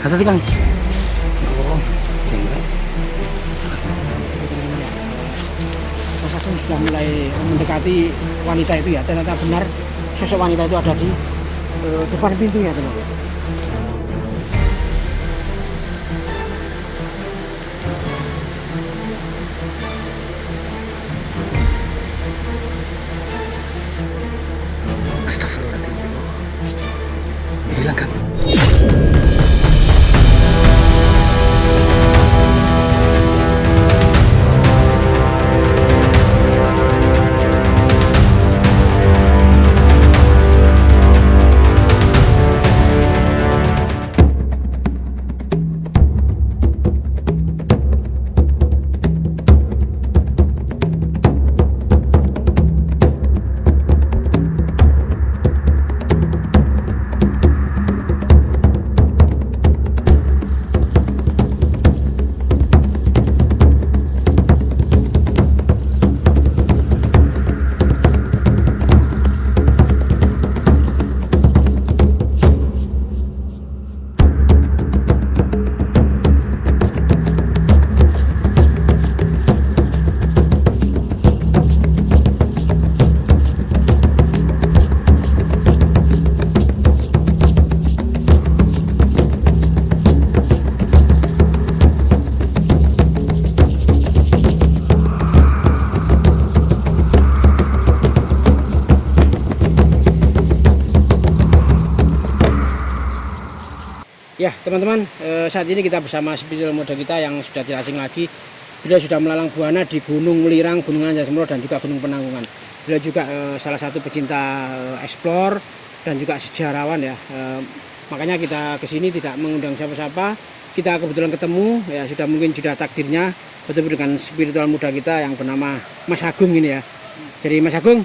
Hati-hati Kang. Oh, jenggot. Mas Agung sudah mulai mendekati wanita itu ya. Ternyata benar sosok wanita itu ada di depan pintunya teman-teman. Astagfirullahaladzim. Hilang Kang. Ya teman-teman, saat ini kita bersama spiritual muda kita yang sudah tidak asing lagi. Beliau sudah melalang buana di Gunung Welirang, Gunung Anjasemro dan juga Gunung Penanggungan. Beliau juga salah satu pecinta explore dan juga sejarawan ya. Makanya kita kesini tidak mengundang siapa-siapa. Kita kebetulan ketemu ya, sudah mungkin sudah takdirnya bertemu dengan spiritual muda kita yang bernama Mas Agung ini ya. Jadi Mas Agung,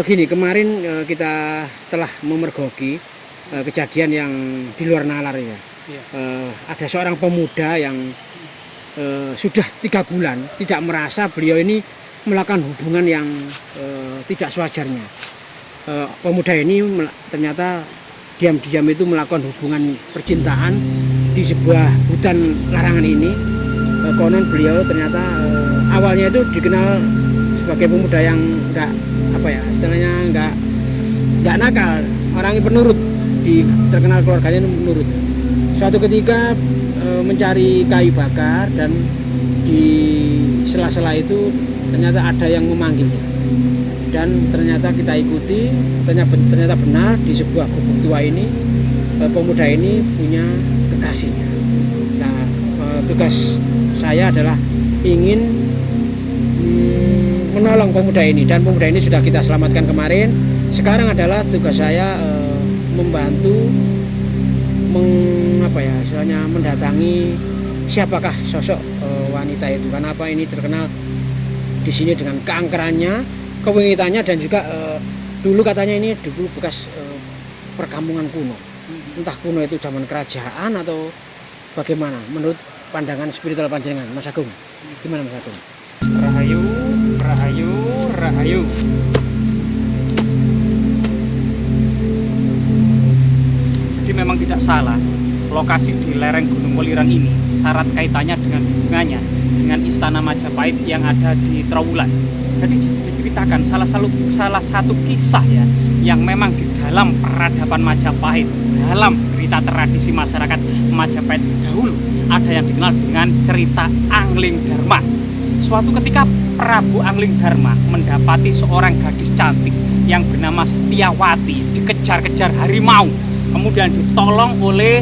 gini kemarin kita telah memergoki kejadian yang di luar nalar ya. Ada seorang pemuda yang sudah 3 bulan tidak merasa beliau ini melakukan hubungan yang tidak sewajarnya. Pemuda ini ternyata diam-diam itu melakukan hubungan percintaan di sebuah hutan larangan ini. Konon beliau ternyata awalnya itu dikenal sebagai pemuda yang enggak apa ya, istilahnya enggak nakal, orangnya penurut. Terkenal keluarganya menurut. Suatu ketika mencari kayu bakar dan di sela-sela itu ternyata ada yang memanggilnya. Dan ternyata kita ikuti, ternyata benar di sebuah gubuk tua ini pemuda ini punya kekasihnya. Nah, tugas saya adalah ingin menolong pemuda ini dan pemuda ini sudah kita selamatkan kemarin. Sekarang adalah tugas saya membantu mendatangi siapakah sosok wanita itu, karena apa ini terkenal di sini dengan keangkerannya, kewengitannya dan juga dulu katanya ini dulu bekas perkampungan kuno, entah kuno itu zaman kerajaan atau bagaimana menurut pandangan spiritual panjenengan Mas Agung. Gimana Mas Agung? Rahayu, rahayu, rahayu. Memang tidak salah, lokasi di lereng Gunung Welirang ini syarat kaitannya dengan hubungannya dengan Istana Majapahit yang ada di Trowulan. Jadi diceritakan salah satu kisah ya yang memang di dalam peradaban Majapahit, dalam cerita tradisi masyarakat Majapahit dahulu ada yang dikenal dengan cerita Angling Dharma. Suatu ketika Prabu Angling Dharma mendapati seorang gadis cantik yang bernama Setyawati dikejar-kejar harimau. Kemudian ditolong oleh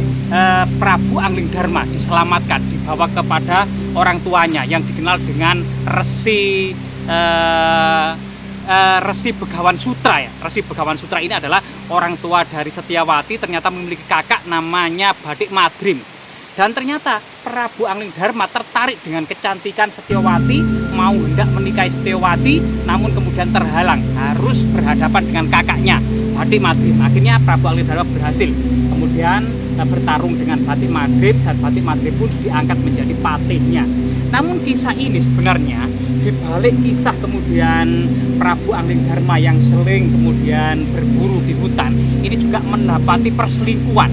Prabu Angling Dharma, diselamatkan, dibawa kepada orang tuanya yang dikenal dengan Resi Begawan Sutra ya. Resi Begawan Sutra ini adalah orang tua dari Setyawati, ternyata memiliki kakak namanya Badik Madrim. Dan ternyata Prabu Angling Dharma tertarik dengan kecantikan Setyawati, mau hendak menikahi Setyawati, namun kemudian terhalang, harus berhadapan dengan kakaknya Badik Madrim. Akhirnya Prabu Angling Dharma berhasil kemudian bertarung dengan Badik Madrim, dan Badik Madrim pun diangkat menjadi patihnya. Namun kisah ini sebenarnya dibalik kisah kemudian Prabu Angling Dharma yang sering kemudian berburu di hutan, ini juga mendapati perselingkuhan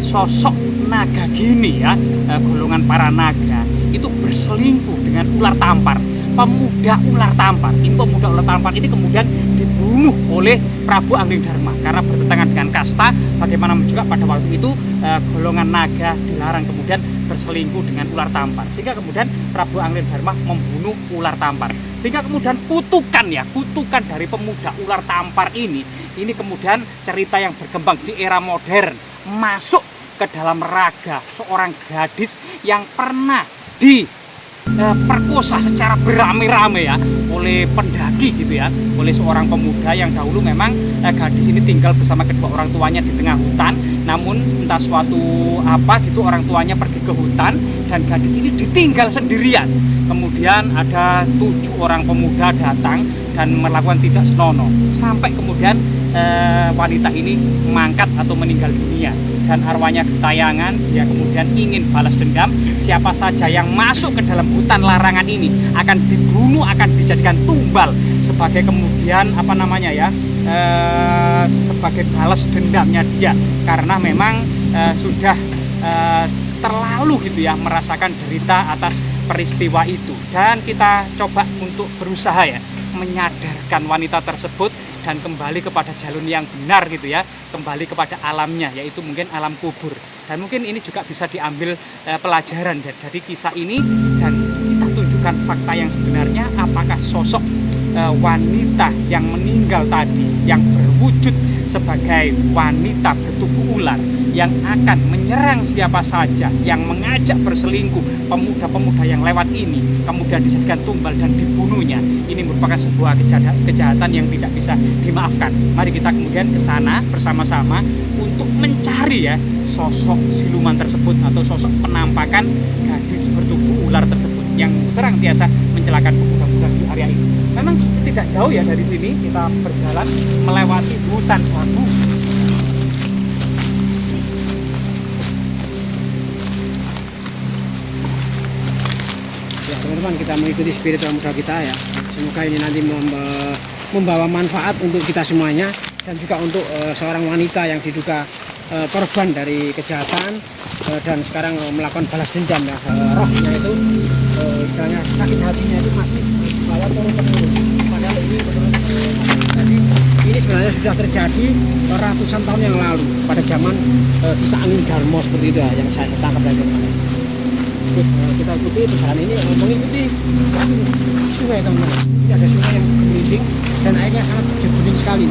sosok naga gini ya, golongan para naga itu berselingkuh dengan ular tampar, pemuda ular tampar. Ini pemuda ular tampar ini kemudian dibunuh oleh Prabu Anggridharma karena bertentangan dengan kasta. Bagaimana juga pada waktu itu golongan naga dilarang kemudian berselingkuh dengan ular tampar, sehingga kemudian Prabu Anggridharma membunuh ular tampar, sehingga kemudian kutukan dari pemuda ular tampar ini kemudian cerita yang berkembang di era modern masuk ke dalam raga seorang gadis yang pernah diperkosa secara beramai-ramai ya oleh pendaki gitu ya, oleh seorang pemuda yang dahulu memang gadis ini tinggal bersama kedua orang tuanya di tengah hutan. Namun entah suatu apa gitu orang tuanya pergi ke hutan dan gadis ini ditinggal sendirian. Kemudian ada 7 orang pemuda datang dan melakukan tidak senonoh sampai kemudian wanita ini mangkat atau meninggal dunia, dan arwahnya gentayangan. Dia kemudian ingin balas dendam. Siapa saja yang masuk ke dalam hutan larangan ini akan dibunuh, akan dijadikan tumbal sebagai kemudian sebagai balas dendamnya dia, karena memang sudah terlalu gitu ya merasakan derita atas peristiwa itu. Dan kita coba untuk berusaha ya menyadarkan wanita tersebut dan kembali kepada jalur yang benar gitu ya, kembali kepada alamnya, yaitu mungkin alam kubur. Dan mungkin ini juga bisa diambil pelajaran dari kisah ini, dan kita tunjukkan fakta yang sebenarnya. Apakah sosok wanita yang meninggal tadi yang berwujud sebagai wanita bertubuh ular yang akan menyerang siapa saja yang mengajak berselingkuh pemuda-pemuda yang lewat ini, kemudian dijadikan tumbal dan dibunuhnya, ini merupakan sebuah kejahatan yang tidak bisa dimaafkan. Mari kita kemudian ke sana bersama-sama untuk mencari ya sosok siluman tersebut atau sosok penampakan gadis bertubuh ular tersebut yang senantiasa mencelakakan pemuda-pemuda di area ini. Memang tidak jauh ya dari sini, kita berjalan melewati hutan bambu. Ya teman-teman, kita mengikuti spiritual muda kita ya. Semoga ini nanti membawa manfaat untuk kita semuanya, dan juga untuk seorang wanita yang diduga korban dari kejahatan dan sekarang melakukan balas dendam ya. Rohnya itu istilahnya sakit hatinya itu masih bawa turun-temurun. Padahal ini sebenarnya sudah terjadi ratusan tahun yang lalu pada zaman kisah Anggridharma seperti itu ya, yang saya tangkap dari teman-teman. Kita ikuti perjalanan ini mengikuti sungai teman-teman. Ini ada sungai yang berlinding dan airnya sangat jernih sekali.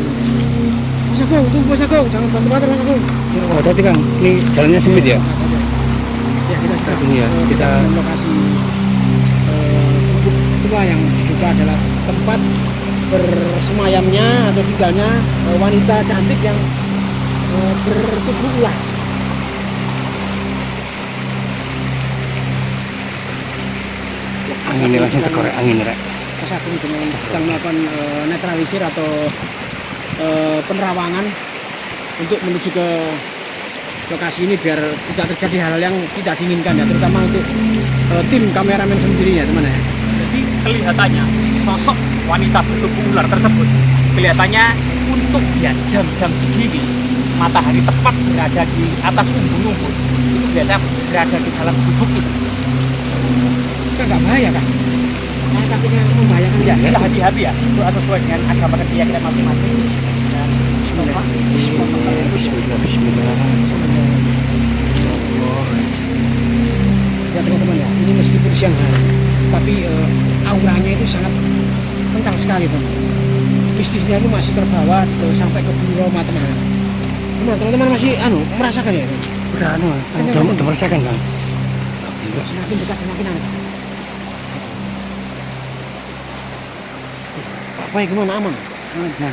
Mas Agung, tunggu Mas Agung, jangan bantu-bantu Mas Agung. Oh, tadi Kang, ini jalannya sempit ya? Ya, kita sudah kita lokasi tua yang juga adalah tempat bersemayamnya atau tinggalnya wanita cantik yang bertubuh ular. angin ini langsung terkorek angin rek. Mas Agung sedang melakukan netralisir atau penerawangan untuk menuju ke lokasi ini biar tidak terjadi hal-hal yang tidak diinginkan ya, terutama untuk tim kameramen sendiri ya teman ya. Jadi kelihatannya sosok wanita bertubuh ular tersebut kelihatannya untuk ya jam-jam segini matahari tepat berada di atas umbun-umbun itu biasa berada di dalam gubuk itu. Kan nggak bahaya kan? Saya takutnya membahayakan Ya, kita hati-hati ya, doa sesuai dengan agama dan keyakinan masing-masing. Dan Bismillah. Ya teman-teman ya, ini meskipun siang hari, tapi auranya itu sangat kental sekali teman. Mistisnya itu masih terbawa sampai ke bumi Roma teman-teman. Teman-teman masih merasakan ya? Udah merasakan Kang. Semakin dekat semakin aneh. Apa yang gimana aman? Nah.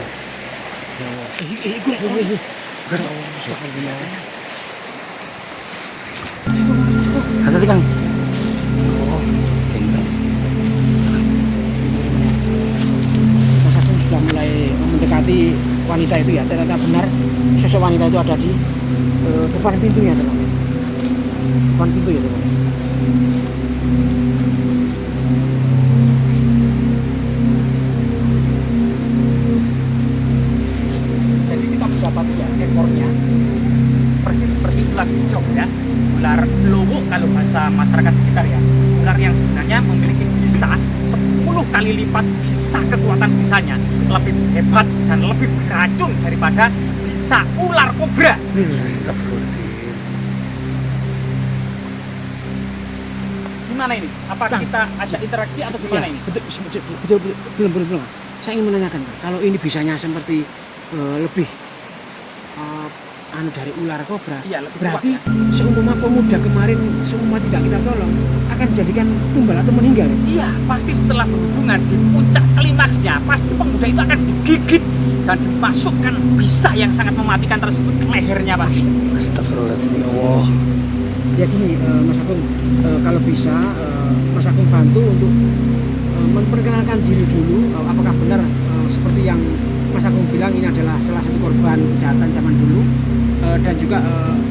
Hati-hati Kang. Oh, tinggal. Mas Agung sudah mulai mendekati wanita itu ya. Ternyata benar sosok wanita itu ada di depan pintunya teman. Depan pintu ya teman. jadi kita mendapati ya ekornya persis seperti ular hijau ya. lowok kalau bahasa masyarakat sekitar ya. Ular yang sebenarnya memiliki bisa 10 kali lipat bisa kekuatan bisanya lebih hebat dan lebih beracun daripada bisa ular kobra. Astagfirullahaladzim. Gimana ini? Apa Kang. kita ajak interaksi atau gimana ini? Betul, belum. Saya ingin menanyakan, Kang, kalau ini bisanya seperti lebih dari ular kobra, Iya, lebih berarti kuat, ya. seumpama pemuda kemarin seumpama tidak kita tolong akan jadikan tumbal atau meninggal. Iya, pasti setelah berhubungan di puncak klimaksnya, pasti pemuda itu akan digigit dan dimasukkan bisa yang sangat mematikan tersebut ke lehernya, Pak. Astagfirullahaladzim ya Allah. Ya gini, Mas Agung, kalau bisa Mas Agung bantu untuk memperkenalkan diri dulu, apakah benar seperti yang Mas Agung bilang ini adalah salah satu korban kejahatan zaman dulu, dan juga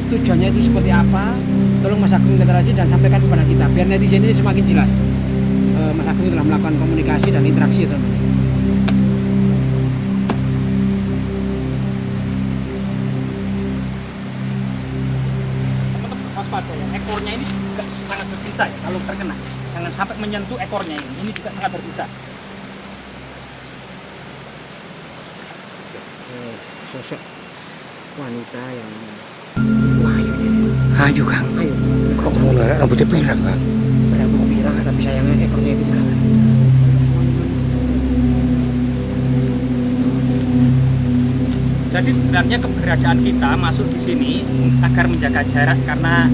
tujuannya itu seperti apa. Tolong Mas Agung literasi dan sampaikan kepada kita biar netizen ini semakin jelas. Mas Agung telah melakukan komunikasi dan interaksi, teman. Teman-teman waspada ya, ekornya ini juga sangat berbisa ya kalau terkena. Jangan sampai menyentuh ekornya ini juga sangat berbisa. Sosok wanita yang wahyu ya. Ayo Kang. Ayo, Kok ular rambutnya pirang Kang? berambut pirang tapi sayangnya ekornya itu salah. Jadi sebenarnya keberadaan kita masuk di sini agar menjaga jarak karena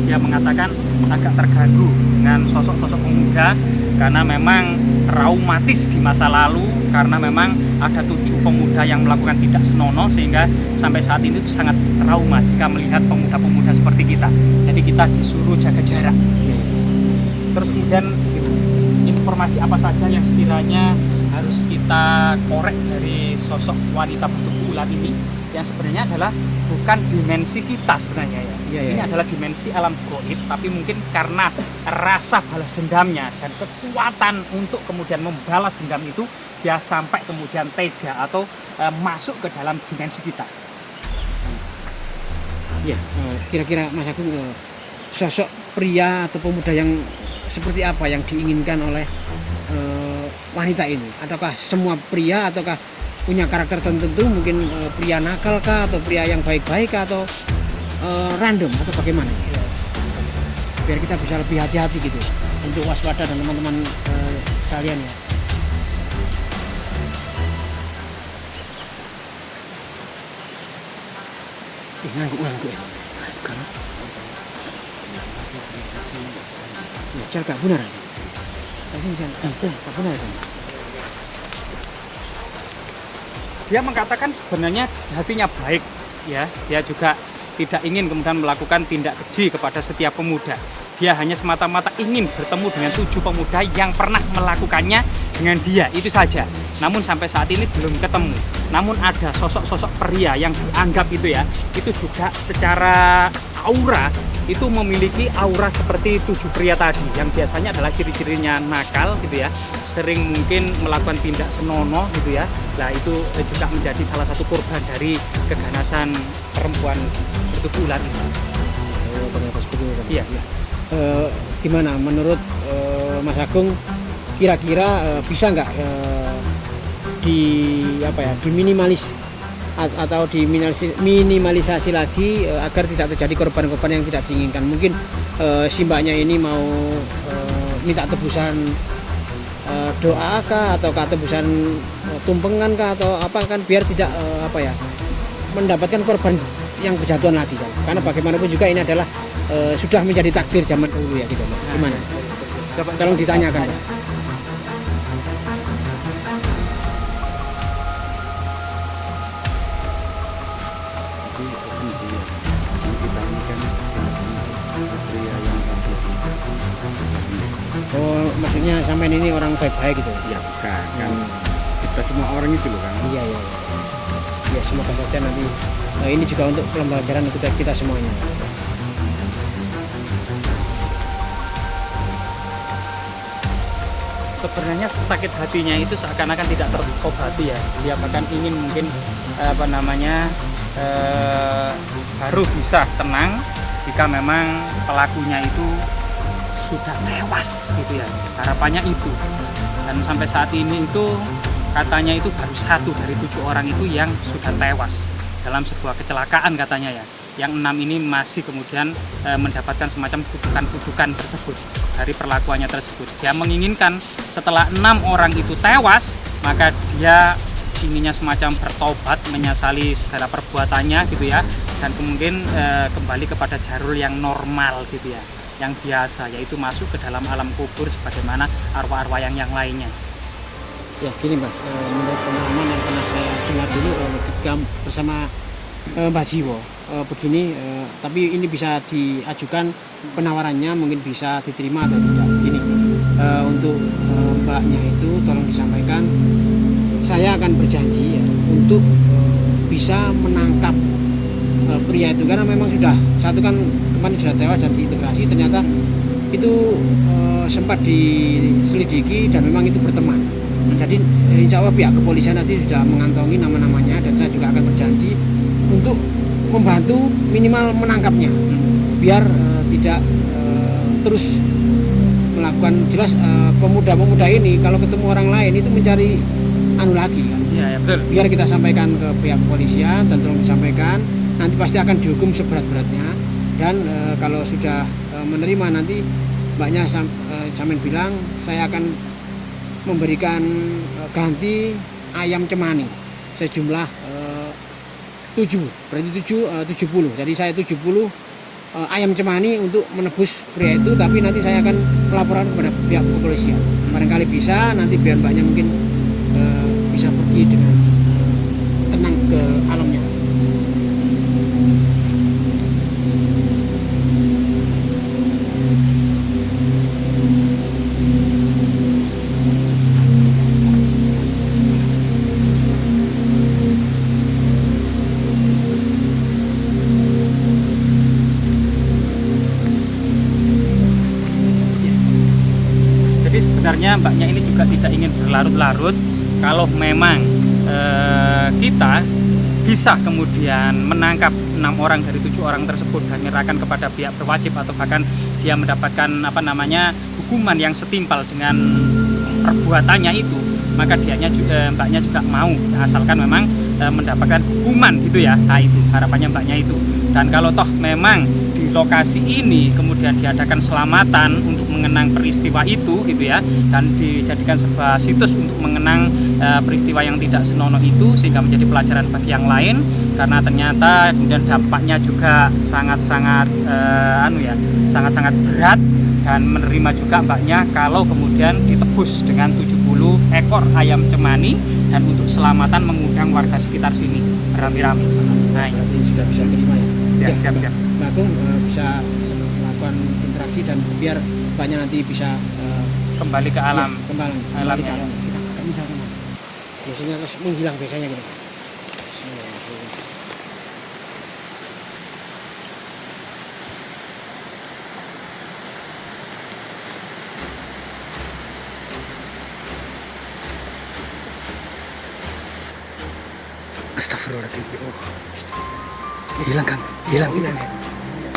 dia mengatakan agak terganggu dengan sosok-sosok pemuda karena memang traumatis di masa lalu karena memang ada 7 pemuda yang melakukan tidak senonoh sehingga sampai saat ini itu sangat trauma jika melihat pemuda-pemuda seperti kita. Jadi kita disuruh jaga jarak. Terus kemudian informasi apa saja yang sekiranya harus kita korek dari sosok wanita bentuk ular ini yang sebenarnya adalah bukan dimensi kita sebenarnya ya. Iya, Ini iya. adalah dimensi alam gaib tapi mungkin karena rasa balas dendamnya dan kekuatan untuk kemudian membalas dendam itu dia sampai kemudian tega atau masuk ke dalam dimensi kita. Ya, kira-kira Mas Agung, sosok pria atau pemuda yang seperti apa yang diinginkan oleh wanita ini? Ataukah semua pria ataukah punya karakter tertentu, mungkin pria nakal kah atau pria yang baik-baik kah, atau random atau bagaimana? Biar kita bisa lebih hati-hati gitu untuk waspada dan teman-teman sekalian ya. Ngangguk ya. Kang. Ya, cal gak benar. Kasih misal, gak benar kan? Dia mengatakan sebenarnya hatinya baik ya, dia juga tidak ingin kemudian melakukan tindak keji kepada setiap pemuda. Dia hanya semata-mata ingin bertemu dengan 7 pemuda yang pernah melakukannya dengan dia, itu saja. Namun sampai saat ini belum ketemu. Namun ada sosok-sosok pria yang dianggap itu ya, itu juga secara aura itu memiliki aura seperti 7 pria tadi yang biasanya adalah ciri-cirinya nakal gitu ya, sering mungkin melakukan tindak senonoh gitu ya. Nah itu juga menjadi salah satu korban dari keganasan perempuan bertubuh ular ini. Oh, ternyata seperti itu kan? Iya. Gimana menurut Mas Agung, kira-kira bisa nggak diminimalis atau diminimalisasi lagi agar tidak terjadi korban-korban yang tidak diinginkan? Mungkin si mbaknya ini mau minta tebusan doa kah atau tebusan tumpengan kah atau apa kan, biar tidak mendapatkan korban yang berjatuhan lagi kan? Karena bagaimanapun juga ini adalah sudah menjadi takdir zaman dahulu ya gitu. Gimana? Coba Tolong ditanyakan, Pak. Oh, maksudnya sampean ini orang baik-baik gitu? Ya bukan kan. Kita semua orang itu loh Kang. Iya. Ya semoga saja nanti ini juga untuk pembelajaran kita semuanya. sebenarnya sakit hatinya itu seakan-akan tidak terobati ya. Dia bahkan ingin mungkin baru bisa tenang jika memang pelakunya itu sudah tewas gitu ya. Harapannya itu. Dan sampai saat ini itu katanya itu baru 1 dari 7 orang itu yang sudah tewas dalam sebuah kecelakaan katanya ya. Yang 6 ini masih kemudian mendapatkan semacam kutukan-kutukan tersebut dari perlakuannya tersebut. Dia menginginkan setelah 6 orang itu tewas, maka dia inginnya semacam bertobat, menyesali segala perbuatannya gitu ya, dan kemudian kembali kepada jalur yang normal gitu ya, yang biasa, yaitu masuk ke dalam alam kubur sebagaimana arwah-arwah yang lainnya. Ya gini Mbak, menurut pengalaman yang pernah saya dengar dulu ketika bersama Mbak Jiwo begini, tapi ini bisa diajukan penawarannya, mungkin bisa diterima atau tidak. Gini, untuk mbaknya itu tolong disampaikan, saya akan berjanji ya untuk bisa menangkap pria itu, karena memang sudah satu kan kemarin sudah tewas dan diintegrasi, ternyata itu sempat diselidiki dan memang itu berteman. Jadi insya Allah pihak kepolisian nanti sudah mengantongi nama-namanya, dan saya juga akan berjanji untuk membantu minimal menangkapnya, biar tidak terus melakukan, jelas pemuda-pemuda ini kalau ketemu orang lain itu mencari anu lagi kan. Ya, ya betul. Biar kita sampaikan ke pihak kepolisian dan tolong disampaikan, nanti pasti akan dihukum seberat-beratnya. Dan kalau sudah menerima, nanti mbaknya Samin bilang saya akan memberikan ganti ayam cemani sejumlah 7, berarti 70. Jadi saya 70 ayam cemani untuk menebus pria itu, tapi nanti saya akan melaporkan kepada pihak kepolisian. Barangkali bisa nanti biar mbaknya mungkin bisa pergi dengan tenang ke alamnya. Jadi sebenarnya mbaknya ini juga tidak ingin berlarut-larut. Kalau memang kita bisa kemudian menangkap 6 orang dari 7 orang tersebut dan menyerahkan kepada pihak berwajib, atau bahkan dia mendapatkan hukuman yang setimpal dengan perbuatannya itu, maka mbaknya juga mau, asalkan memang mendapatkan hukuman gitu ya. Nah, itu harapannya mbaknya itu. Dan kalau toh memang di lokasi ini kemudian diadakan selamatan untuk mengenang peristiwa itu gitu ya, dan dijadikan sebuah situs untuk mengenang peristiwa yang tidak senonoh itu, sehingga menjadi pelajaran bagi yang lain, karena ternyata kemudian dampaknya juga sangat-sangat sangat-sangat berat. Dan menerima juga mbaknya kalau kemudian ditebus dengan 70 ekor ayam cemani, dan untuk selamatan mengundang warga sekitar sini rame-rame. Nah, Berarti sudah bisa terima ya. siap. Mbak Agung bisa melakukan interaksi, dan biar mbaknya nanti bisa Kembali ke alam. kembali alam ke ya. alam. Kita akan misalkan biasanya terus menghilang biasanya gitu. Astagfirullahaladzim. Hilang Kang, hilang.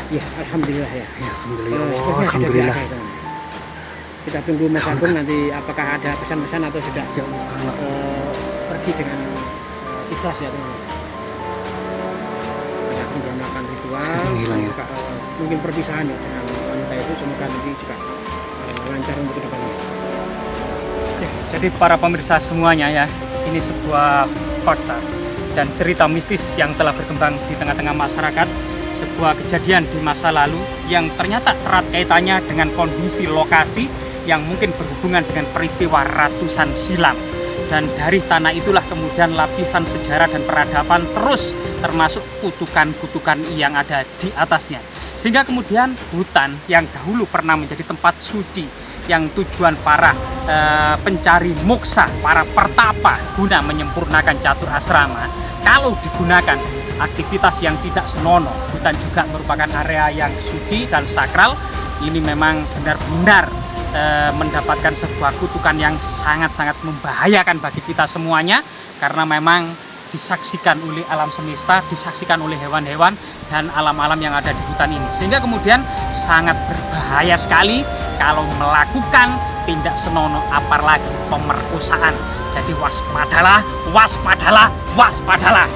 Ya, alhamdulillah ya. Ya, alhamdulillah. Sepertinya sudah Alhamdulillah. diakhir, teman. Kita tunggu Mas Agung nanti apakah ada pesan-pesan atau sudah Ya Allah. pergi dengan ikhlas ya teman. Mas Agung sudah melakukan ritual, Hilang ya. juga, mungkin perpisahan ya dengan wanita itu, semoga nanti juga lancar untuk kedepannya. Jadi para pemirsa semuanya ya, ini sebuah fakta dan cerita mistis yang telah berkembang di tengah-tengah masyarakat, sebuah kejadian di masa lalu yang ternyata erat kaitannya dengan kondisi lokasi yang mungkin berhubungan dengan peristiwa ratusan silam. Dan dari tanah itulah kemudian lapisan sejarah dan peradaban terus, termasuk kutukan-kutukan yang ada di atasnya. Sehingga kemudian hutan yang dahulu pernah menjadi tempat suci, yang tujuan para pencari moksa, para pertapa guna menyempurnakan catur asrama, kalau digunakan aktivitas yang tidak senonoh, hutan juga merupakan area yang suci dan sakral. Ini memang benar-benar mendapatkan sebuah kutukan yang sangat-sangat membahayakan bagi kita semuanya, karena memang disaksikan oleh alam semesta, disaksikan oleh hewan-hewan, dan alam-alam yang ada di hutan ini. Sehingga kemudian sangat berbahaya sekali kalau melakukan tindak senonoh, apalagi pemerkosaan. Jadi waspadalah, waspadalah, waspadalah.